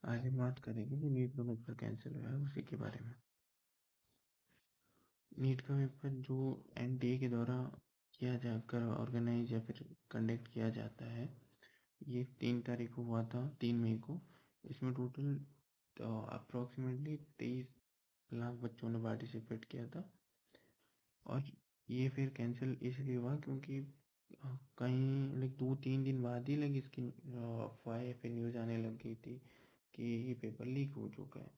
आज हम बात करेंगे कि नीट का पेपर कैंसिल हुआ है उसी के बारे में। नीट का पेपर जो एनटीए के द्वारा किया जाकर ऑर्गेनाइज या फिर कंडक्ट किया जाता है, ये 3 तारीख को हुआ था, 3 मई को। इसमें टोटल अप्रोक्सीमेटली 23 लाख बच्चों ने पार्टिसिपेट किया था। और ये फिर कैंसिल इसलिए हुआ क्योंकि कहीं लाइक 2-3 दिन बाद ही लाइक इसकी अफवाहें फिर न्यूज़ आने लग गई थी कि ये पेपर लीक हो चुका है।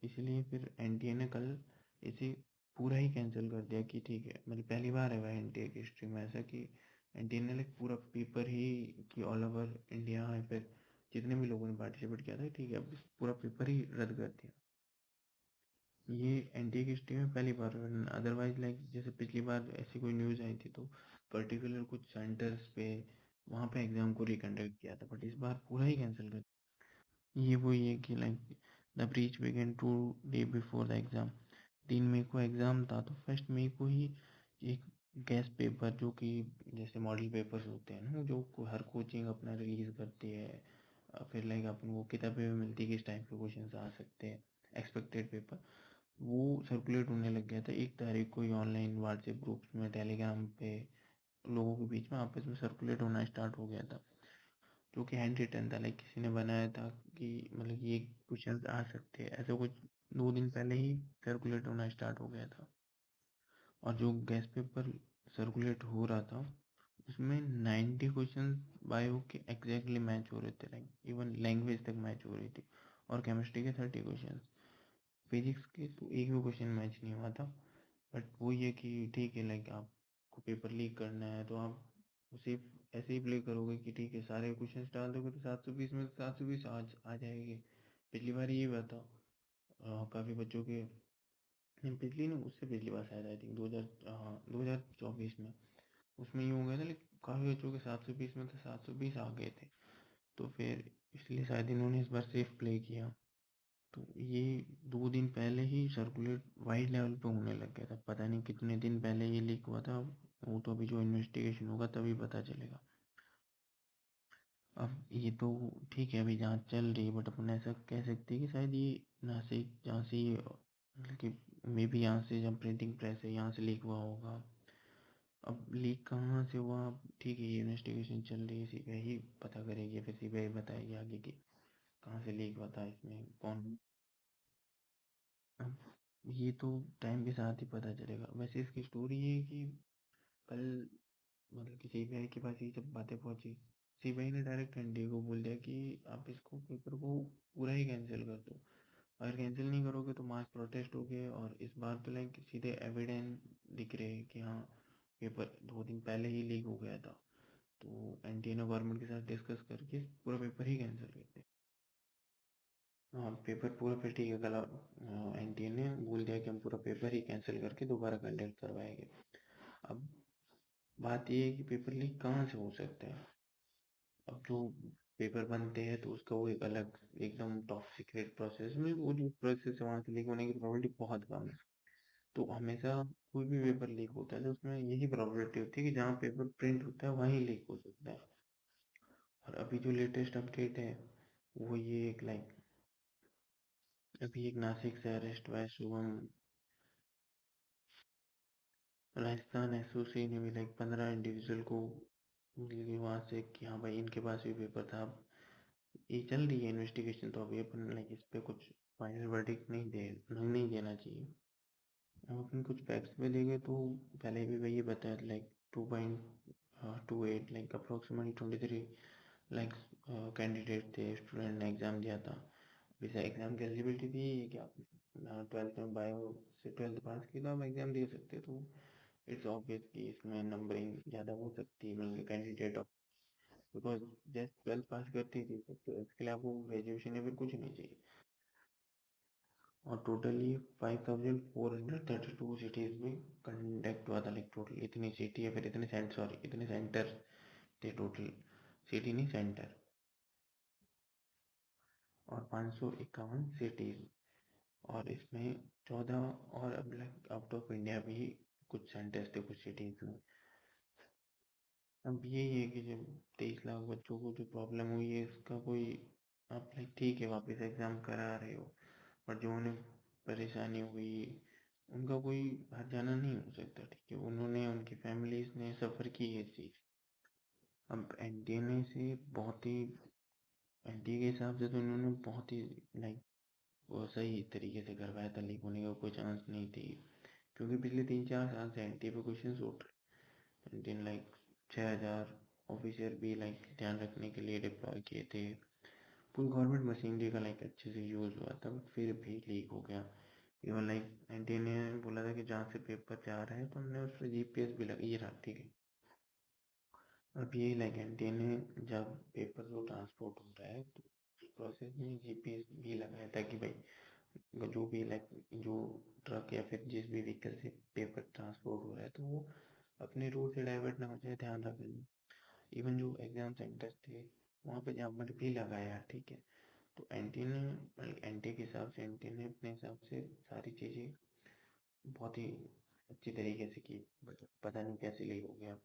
इसलिए फिर एनटीए ने कल इसे पूरा ही कैंसिल कर दिया कि ठीक है, मतलब पहली बार है वह एनटीए की हिस्ट्री में ऐसा कि एनटीए ने लाइक पूरा पेपर ही कि ऑल ओवर इंडिया है फिर जितने भी लोगों ने पार्टिसिपेट किया था, ठीक है, अब पूरा पेपर ही रद्द कर दिया। ये एनटीए की हिस्ट्री में पहली बार। अदरवाइज लाइक जैसे पिछली बार ऐसी कोई न्यूज़ आई थी तो पर्टिकुलर कुछ सेंटर्स पे वहाँ पे एग्ज़ाम को रिकंडक्ट किया था, बट इस बार पूरा ही कैंसिल कर दिया। ये कि like the breach began 2 day before the exam. 3 मई को एग्ज़ाम था तो 1 मई को ही एक गेस्ट पेपर जो कि जैसे मॉडल पेपर्स होते हैं ना, जो हर कोचिंग अपना रिलीज़ करती है, फिर लाइक अपन को किताबें भी मिलती है कि इस टाइप के क्वेश्चन आ सकते हैं, एक्सपेक्टेड पेपर, वो सर्कुलेट होने लग गया था 1 तारीख को ही ऑनलाइन व्हाट्सएप ग्रुप्स में, टेलीग्राम पे लोगों के बीच में आपस में सर्कुलेट होना स्टार्ट हो गया था, जो कि हैंड रिटन था, लाइक किसी ने बनाया था कि मतलब ये क्वेश्चन आ सकते हैं, ऐसा कुछ 2 दिन पहले ही सर्कुलेट होना स्टार्ट हो गया था। और जो गेस्ट पेपर सर्कुलेट हो रहा था उसमें 90 क्वेश्चन बायो के एग्जैक्टली मैच हो रहे थे, लाइक इवन लैंग्वेज तक मैच हो रही थी। और केमिस्ट्री के 30 क्वेश्चन, फिजिक्स के तो एक भी क्वेश्चन मैच नहीं हुआ था। बट वो ये कि ठीक है, लाइक आपको पेपर लीक करना है तो आप सिर्फ ऐसे ही प्ले करोगे कि ठीक है सारे क्वेश्चन डाल दोगे तो 720 में 720 आज आ जाएगी। पिछली बार ये हुआ था, काफ़ी बच्चों के, नहीं पिछली नहीं, उससे पिछली बार शायद आई थिंक 2024 में, उसमें ये हो गया था, लेकिन काफ़ी बच्चों के 720 में तो 720 आ गए थे। तो फिर इसलिए शायद इन्होंने इस बार सेफ प्ले किया। तो ये 2 दिन पहले ही सर्कुलेट वाइड लेवल पे होने लग गया था, पता नहीं कितने दिन पहले ये लीक हुआ था, वो तो अभी जो इन्वेस्टिगेशन होगा तभी पता चलेगा। अब ये तो ठीक है, अभी जांच चल रही है, बट अपन ऐसा कह सकते हैं कि शायद ये नासिक जहाँ से मतलब कि मे बी यहाँ से जब प्रिंटिंग प्रेस है यहाँ से लीक हुआ होगा। अब लीक कहाँ से हुआ, ठीक है, ये इन्वेस्टिगेशन चल रही है, सीबीआई ही पता करेगी, फिर सीबीआई बताएगी आगे कि कहाँ से लीक हुआ था, इसमें कौन। अब ये तो टाइम के साथ ही पता चलेगा। वैसे इसकी स्टोरी ये है कि कल मतलब कि सीबीआई के पास ये जब बातें पहुंची, सीबीआई ने डायरेक्ट एनडीए को बोल दिया कि आप इसको पेपर को पूरा ही कैंसिल कर दो। अगर कैंसिल नहीं करोगे तो मास प्रोटेस्ट हो गए, और इस बार तो लाइक सीधे एविडेंस दिख रहे हैं कि हाँ पेपर 2 दिन पहले ही लीक हो गया था। तो एनटीए ने गवर्नमेंट के साथ डिस्कस करके पूरा पेपर ही कैंसिल कर दिया। हाँ, पेपर पूरा फिर ठीक है, कल एनटीए ने बोल दिया कि हम पूरा पेपर ही कैंसिल करके दोबारा कंडक्ट करवाएंगे। अब बात ये है कि पेपर लीक कहाँ से हो सकता है। अब जो पेपर बनते हैं तो उसका वो एक अलग एकदम टॉप सीक्रेट प्रोसेस में, वो जो प्रोसेस है वहाँ से लीक होने की प्रोबेबिलिटी बहुत कम है। तो हमेशा कोई भी पेपर लीक होता है तो उसमें यही प्रोबेबिलिटी होती है कि जहाँ पेपर प्रिंट होता है वहीं लीक हो सकता है। और अभी जो लेटेस्ट अपडेट है वो ये एक लाइक अभी एक नासिक से अरेस्ट हुआ है शुभम, राजस्थान एसओसी ने भी लाइक 15 इंडिविजुअल को वहाँ से कि हाँ भाई इनके पास भी पेपर था। अब ये चल रही है इन्वेस्टिगेशन, तो अभी अपन लाइक इस पे कुछ फाइनल वर्डिक्ट नहीं देना चाहिए। अब अपन कुछ फैक्ट्स पे देंगे तो पहले भी वही बताया like 2.28 like approximately 23 lakh candidate थे, स्टूडेंट ने एग्ज़ाम दिया था। वैसे एग्ज़ाम की एलिजिबिलिटी थी कि आप 12th में बायो से 12th पास की तो आप एग्ज़ाम दे सकते, तो इट्स ऑब्वियस कि इसमें नंबरिंग ज़्यादा हो सकती है मतलब candidate of, because just 12th पास करती थी तो इसके लिए आपको ग्रेजुएशन या फिर कुछ नहीं चाहिए। और टोटली 5432 सिटीज़ में कंडक्ट हुआ था, लाइक टोटल इतनी सिटी या फिर इतने सेंटर थे टोटल, सिटी नहीं सेंटर। और 551 सिटीज़, और इसमें 14 और अब लाइक आउट ऑफ इंडिया भी कुछ सेंटर्स थे कुछ सिटीज़ में। अब यही है कि जब 23 लाख बच्चों को जो प्रॉब्लम हुई है इसका कोई आप लाइक ठीक है वापस एग्ज़ाम करा रहे हो, पर जो उन्हें परेशानी हुई उनका कोई हर्जाना नहीं हो सकता, ठीक है, उन्होंने उनकी फैमिलीज़ ने सफ़र की ये चीज़। अब एनटीए से बहुत ही एनटीए के हिसाब से तो उन्होंने बहुत ही लाइक वो सही तरीके से करवाया था, लीक होने का कोई चांस नहीं थी, क्योंकि पिछले 3-4 साल से एनटीए पे क्वेश्चन उठ रहे, एनटीए लाइक 6,000 ऑफिसर भी लाइक ध्यान रखने के लिए डिप्लॉय किए थे, पूरी गवर्नमेंट मशीनरी का लाइक अच्छे से यूज़ हुआ था, बट फिर भी लीक हो गया। इवन लाइक एनटीए ने बोला था कि जहाँ से पेपर जा रहा है तो हमने उस पर जीपीएस भी लगा, ये रहा, ठीक है। अब यही लाइक एनटीए ने जब पेपर जो ट्रांसपोर्ट हो रहा है तो उस प्रोसेस में जीपीएस भी लगाया था कि भाई जो भी लाइक जो ट्रक या फिर जिस भी व्हीकल से पेपर ट्रांसपोर्ट हो रहा है तो वो अपने रूट से डाइवर्ट ना हो जाए, ध्यान रखें। इवन जो एग्ज़ाम सेंटर्स थे वहाँ पे जहाँ भी लगाया, ठीक है। तो एनटीए ने एनटीए के हिसाब से एनटीए ने अपने हिसाब से सारी चीज़ें बहुत ही अच्छी तरीके से की, बट पता नहीं कैसे लीक हो गया।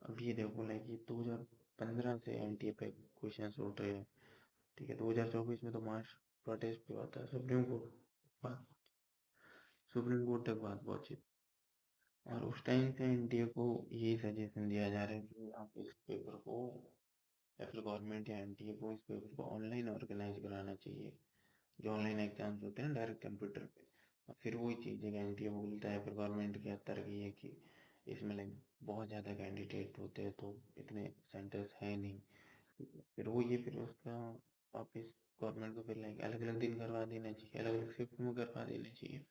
अब ये देखो लाइक ये 2015 से एनटीए पे क्वेश्चन उठ रहे हैं, ठीक है। 2024 में तो मार्च प्रोटेस्ट पे हुआ था, सुप्रीम कोर्ट तक बात पहुंची, और उस टाइम से एनटीए को यही सजेशन दिया जा रहा है कि आप इस पेपर को या फिर गवर्नमेंट या एनटीए को इस पेपर को ऑनलाइन ऑर्गेनाइज कराना चाहिए, जो ऑनलाइन एग्जाम्स होते हैं डायरेक्ट कंप्यूटर पे। और फिर वही चीज़ है कि एनटीए बोलता है, फिर गवर्नमेंट की तर्क ये है कि इसमें लाइक बहुत ज़्यादा कैंडिडेट होते हैं तो इतने सेंटर्स है नहीं, फिर वो ये फिर उसका वापस गवर्नमेंट को फिर लाइक अलग अलग दिन करवा देना चाहिए, अलग अलग शिफ्ट में करवा देना चाहिए।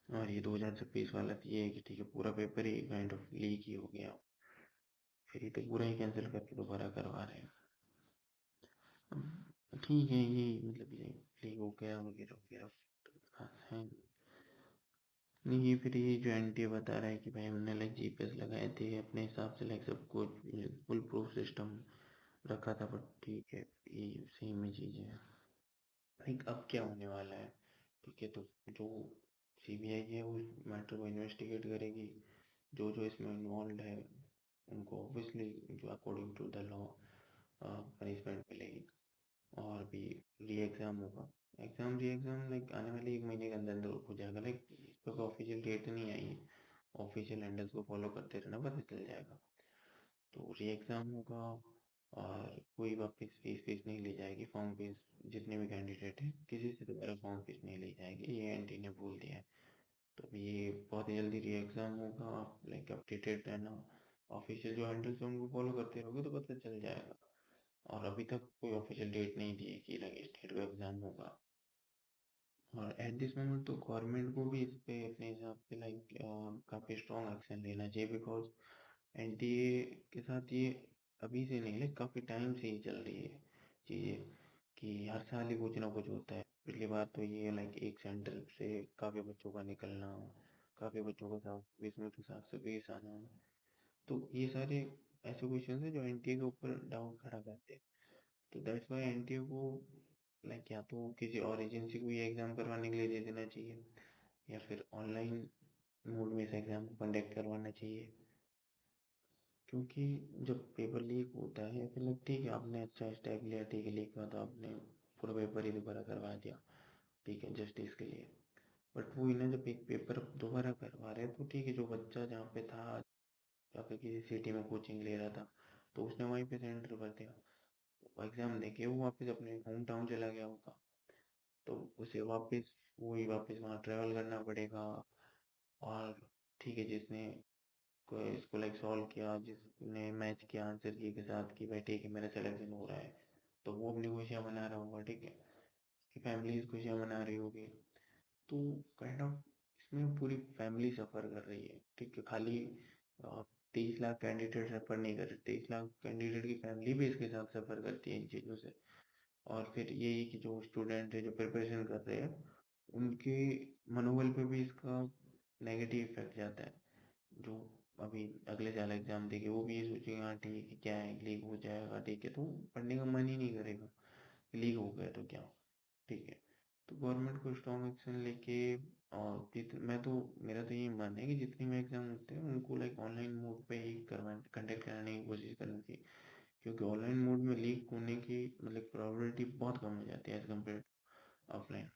और ये 2026 वाला तो ये है कि ठीक है पूरा पेपर ही काइंड ऑफ लीक ही हो गया, फिर ये तो पूरा ही कैंसिल करके दोबारा करवा रहे हैं। ठीक है, ये मतलब ये लीक हो गया वगैरह वगैरह, तो खास है नहीं। ये फिर ये जो एनटीए बता रहा है कि भाई हमने लाइक जीपीएस लगाए थे अपने हिसाब से, लाइक सब कुछ फुल प्रूफ सिस्टम रखा था, बट ठीक है ये सेम ही चीज़ है। लाइक अब क्या होने वाला है, ठीक है, तो जो सीबीआई है उस मैटर को इन्वेस्टिगेट करेगी, जो जो इसमें इन्वॉल्व है उनको ऑब्वियसली जो according to the law punishment मिलेगी, और भी री एग्ज़ाम होगा। एग्ज़ाम री एग्ज़ाम लाइक आने वाले 1 महीने के अंदर अंदर हो जाएगा, लाइक इस पर ऑफिशियल डेट नहीं आई है, ऑफिशियल हैंडल्स को फॉलो करते रहना, पता चल जाएगा। तो री एग्ज़ाम होगा, और कोई वापस फीस फीस नहीं ली जाएगी, फॉर्म फीस जितने भी कैंडिडेट हैं किसी से दोबारा फॉर्म फीस नहीं ली जाएगी, ये एनटी ने बोल दिया है। तो अभी ये बहुत ही जल्दी री एग्ज़ाम होगा, आप लाइक अपडेटेड रहना, ऑफिशियल जो हैंडल्स हैं उनको फॉलो करते रहोगे तो पता चल जाएगा। और अभी तक कोई ऑफिशियल डेट नहीं दी है कि लाइक इस डेट को एग्ज़ाम होगा। और एट दिस मोमेंट तो गवर्नमेंट को भी इस पे अपने हिसाब से लाइक काफ़ी स्ट्रॉन्ग एक्शन लेना चाहिए, बिकॉज एनटीए के साथ ये अभी से नहीं, लाइक काफ़ी टाइम से ही चल रही है चीज़ें, कि हर साल ही कुछ ना कुछ होता है। पिछली बार तो ये लाइक एक सेंटर से काफ़ी बच्चों का निकलना, काफ़ी बच्चों के साथ 20 में तो 720 आना, तो ये सारे ऐसे क्वेश्चन है जो एनटीए के ऊपर डाउट खड़ा करते हैं। तो दैट्स वाई एनटीए को लाइक या तो किसी और एजेंसी को ये एग्ज़ाम करवाने के लिए दे देना चाहिए, या फिर ऑनलाइन मोड में इस एग्ज़ाम को कंडक्ट करवाना चाहिए। क्योंकि जब पेपर लीक होता है फिर लाइक ठीक है आपने अच्छा स्टेप लिया, ठीक है लीक हुआ तो आपने पूरा पेपर ही दोबारा करवा दिया, ठीक है जस्टिस के लिए। बट वो ना जब एक पेपर दोबारा करवा रहे हैं तो ठीक है जो बच्चा जहाँ पे था या फिर किसी सिटी में कोचिंग ले रहा था तो उसने वहीं पे सेंटर भर दिया, एग्ज़ाम देके वो वापस अपने होम टाउन चला गया होगा, तो उसे वापस वही वापस वहाँ ट्रैवल करना पड़ेगा। और ठीक है जिसने कोई इसको लाइक सॉल्व किया, जिसने मैच किया आंसर की के साथ कि भाई ठीक है मेरा सिलेक्शन हो रहा है, तो वो अपनी खुशियाँ मना रहा होगा, ठीक है, कि फैमिली खुशियाँ मना रही होगी, तो काइंड ऑफ इसमें पूरी फैमिली सफ़र कर रही है, ठीक है। खाली 30 लाख कैंडिडेट सफ़र नहीं कर रहे, 30 लाख कैंडिडेट की फैमिली भी इसके साथ सफ़र करती है इन चीज़ों से। और फिर यही कि जो स्टूडेंट है जो प्रिपरेशन कर रहे हैं उनके मनोबल पे भी इसका नेगेटिव इफेक्ट जाता है। जो अभी अगले साल एग्जाम देंगे वो भी ये सोचेंगे हाँ ठीक है क्या है लीक हो जाएगा, ठीक है, तो पढ़ने का मन ही नहीं करेगा, लीक हो गया तो क्या, ठीक है। तो गवर्नमेंट को स्ट्रॉन्ग एक्शन लेके, और मैं तो मेरा तो यही मानना है कि जितने भी एग्जाम होते हैं उनको लाइक ऑनलाइन मोड पे ही करवाने कंडक्ट कराने की कोशिश करनी चाहिए, क्योंकि ऑनलाइन मोड में लीक होने की मतलब प्रोबेबिलिटी बहुत कम हो जाती है एज कम्पेयर ऑफलाइन।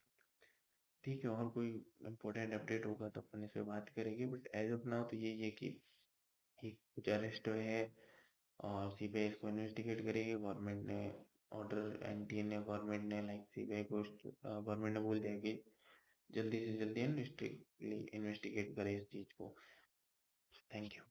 ठीक है, और कोई इम्पोर्टेंट अपडेट होगा तो अपन इस पे बात करेंगे, बट एज ऑफ नाउ तो यही है कि कुछ अरेस्ट हुए हैं और सीबीआई इसको इन्वेस्टिगेट करेगी। गवर्नमेंट ने ऑर्डर, एनटीए ने, गवर्नमेंट ने लाइक सीबीआई को गवर्नमेंट ने बोल दिया कि जल्दी से जल्दी इन्वेस्टिगेट करे इस चीज़ को। Thank you.